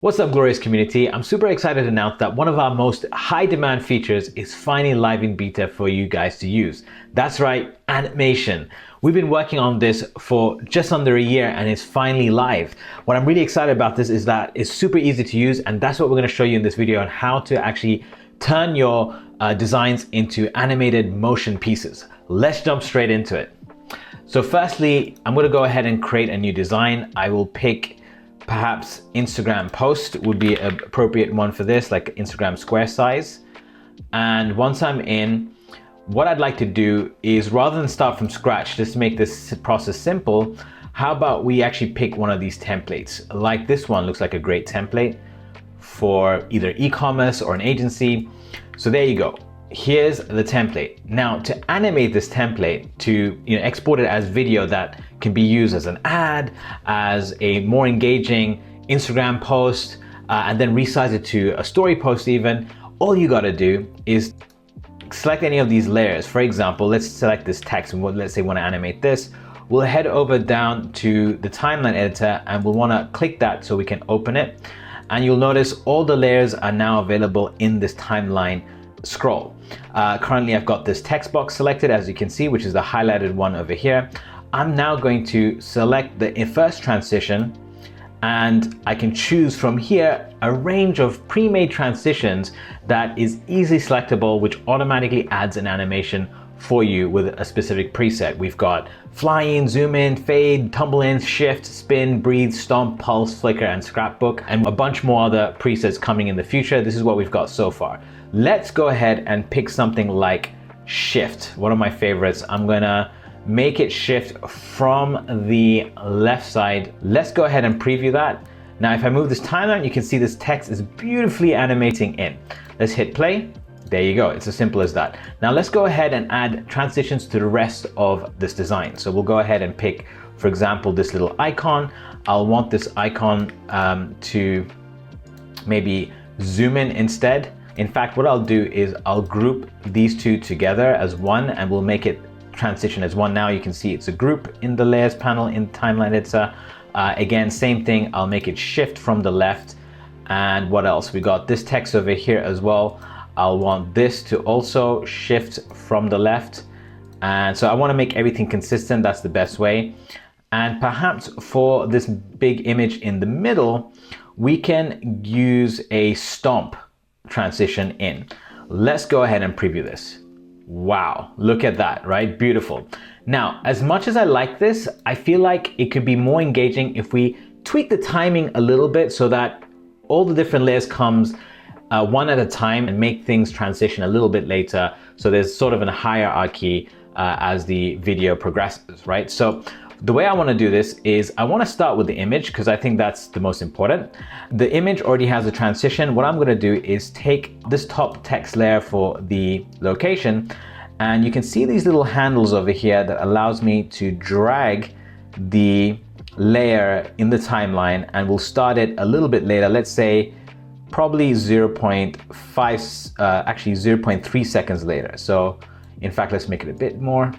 What's up, glorious community? I'm super excited to announce that one of our most high demand features is finally live in beta for you guys to use. That's right, animation. We've been working on this for just under a year and it's finally live. What I'm really excited about this is that it's super easy to use, and that's what we're going to show you in this video on how to actually turn your designs into animated motion pieces. Let's jump straight into it. So firstly, I'm going to go ahead and create a new design. I will pick perhaps Instagram post would be an appropriate one for this, like Instagram square size. And once I'm in, what I'd like to do is, rather than start from scratch, just to make this process simple, how about we actually pick one of these templates? Like this one looks like a great template for either e-commerce or an agency. So there you go. Here's the template. Now to animate this template, to export it as video that can be used as an ad, as a more engaging Instagram post, and then resize it to a story post even, all you gotta do is select any of these layers. For example, let's select this text and let's say we wanna animate this. We'll head over down to the timeline editor and we'll wanna click that so we can open it. And you'll notice all the layers are now available in this timeline scroll. Currently I've got this text box selected, as you can see, which is the highlighted one over here. I'm now going to select the first transition, and I can choose from here a range of pre-made transitions that is easily selectable, which automatically adds an animation for you with a specific preset. We've got fly in, zoom in, fade, tumble in, shift, spin, breathe, stomp, pulse, flicker, and scrapbook, and a bunch more other presets coming in the future. This is what we've got so far. Let's go ahead and pick something like shift, one of my favorites. I'm gonna make it shift from the left side. Let's go ahead and preview that. Now, if I move this timeline, you can see this text is beautifully animating in. Let's hit play. There you go. It's as simple as that. Now let's go ahead and add transitions to the rest of this design. So we'll go ahead and pick, for example, this little icon. I'll want this icon to maybe zoom in instead. In fact, what I'll do is I'll group these two together as one, and we'll make it transition as one. Now you can see it's a group in the layers panel in timeline editor. Again, same thing. I'll make it shift from the left. And what else? We got this text over here as well. I'll want this to also shift from the left. And so I want to make everything consistent. That's the best way. And perhaps for this big image in the middle, we can use a stomp transition in. Let's go ahead and preview this. Wow, look at that, right? Beautiful. Now, as much as I like this, I feel like it could be more engaging if we tweak the timing a little bit so that all the different layers comes one at a time and make things transition a little bit later. So there's sort of a hierarchy as the video progresses, right? So the way I want to do this is I want to start with the image because I think that's the most important. The image already has a transition. What I'm going to do is take this top text layer for the location, and you can see these little handles over here that allows me to drag the layer in the timeline, and we'll start it a little bit later. Let's say probably 0.3 seconds later. So in fact, let's make it a bit more.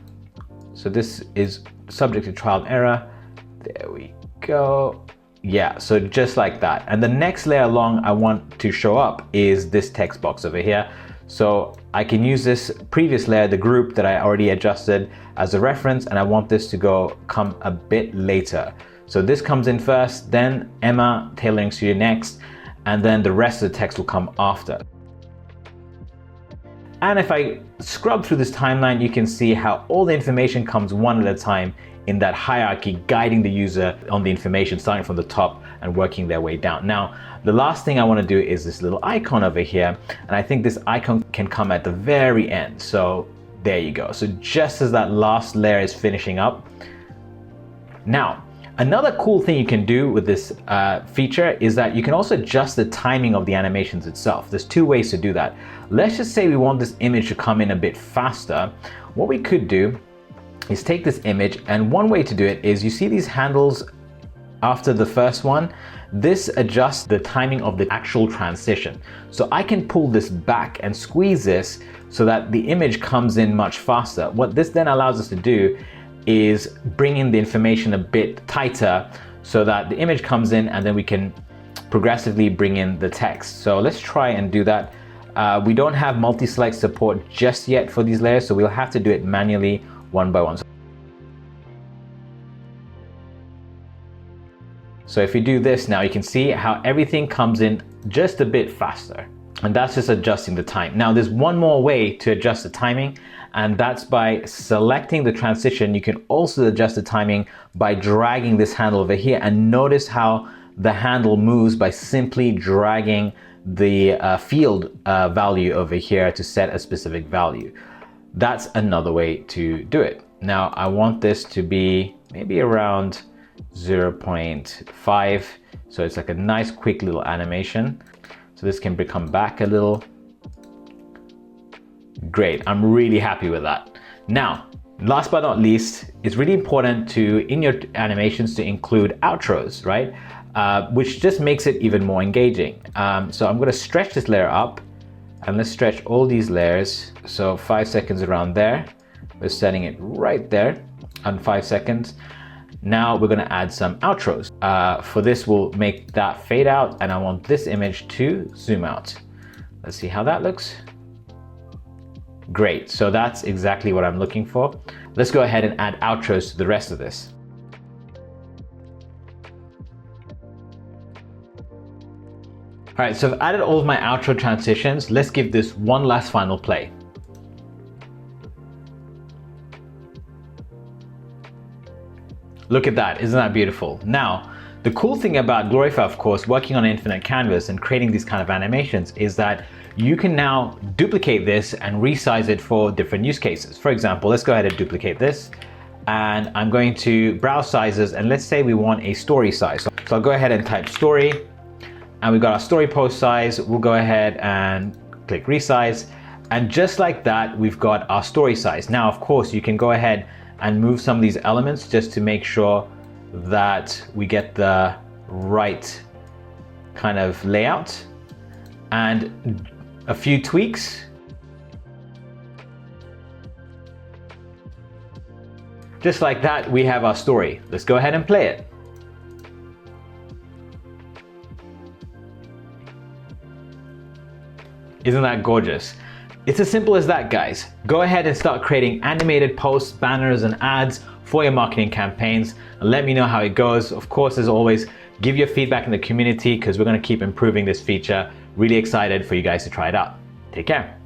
So this is subject to trial and error. There we go. Yeah, so just like that. And the next layer along I want to show up is this text box over here. So I can use this previous layer, the group that I already adjusted, as a reference, and I want this to come a bit later. So this comes in first, then Emma Tailoring Studio next, and then the rest of the text will come after. And if I scrub through this timeline, you can see how all the information comes one at a time in that hierarchy, guiding the user on the information, starting from the top and working their way down. Now, the last thing I want to do is this little icon over here. And I think this icon can come at the very end. So there you go. So just as that last layer is finishing up. Now, another cool thing you can do with this feature is that you can also adjust the timing of the animations itself. There's two ways to do that. Let's just say we want this image to come in a bit faster. What we could do is take this image, and one way to do it is, you see these handles after the first one? This adjusts the timing of the actual transition. So I can pull this back and squeeze this so that the image comes in much faster. What this then allows us to do is bring in the information a bit tighter so that the image comes in, and then we can progressively bring in the text. So let's try and do that. We don't have multi-select support just yet for these layers, so we'll have to do it manually one by one. So if we do this now, you can see how everything comes in just a bit faster. And that's just adjusting the time. Now there's one more way to adjust the timing, and that's by selecting the transition. You can also adjust the timing by dragging this handle over here, and notice how the handle moves by simply dragging the field value over here to set a specific value. That's another way to do it. Now I want this to be maybe around 0.5, so it's like a nice quick little animation. So this can come back a little. Great, I'm really happy with that. Now, last but not least, it's really important to, in your animations, to include outros, right? Which just makes it even more engaging. So I'm gonna stretch this layer up, and let's stretch all these layers. So 5 seconds around there. We're setting it right there on 5 seconds. Now we're gonna add some outros. For this, we'll make that fade out, and I want this image to zoom out. Let's see how that looks. Great, so that's exactly what I'm looking for. Let's go ahead and add outros to the rest of this. All right, so I've added all of my outro transitions. Let's give this one last final play. Look at that, isn't that beautiful? Now, the cool thing about Glorify, of course, working on an infinite canvas and creating these kind of animations is that you can now duplicate this and resize it for different use cases. For example, let's go ahead and duplicate this. And I'm going to browse sizes, and let's say we want a story size. So I'll go ahead and type story, and we've got our story post size. We'll go ahead and click resize. And just like that, we've got our story size. Now, of course, you can go ahead and move some of these elements just to make sure that we get the right kind of layout, and a few tweaks. Just like that, we have our story. Let's go ahead and play it. Isn't that gorgeous? It's as simple as that, guys. Go ahead and start creating animated posts, banners, and ads for your marketing campaigns, and let me know how it goes. Of course, as always, give your feedback in the community because we're going to keep improving this feature. Really excited for you guys to try it out. Take care.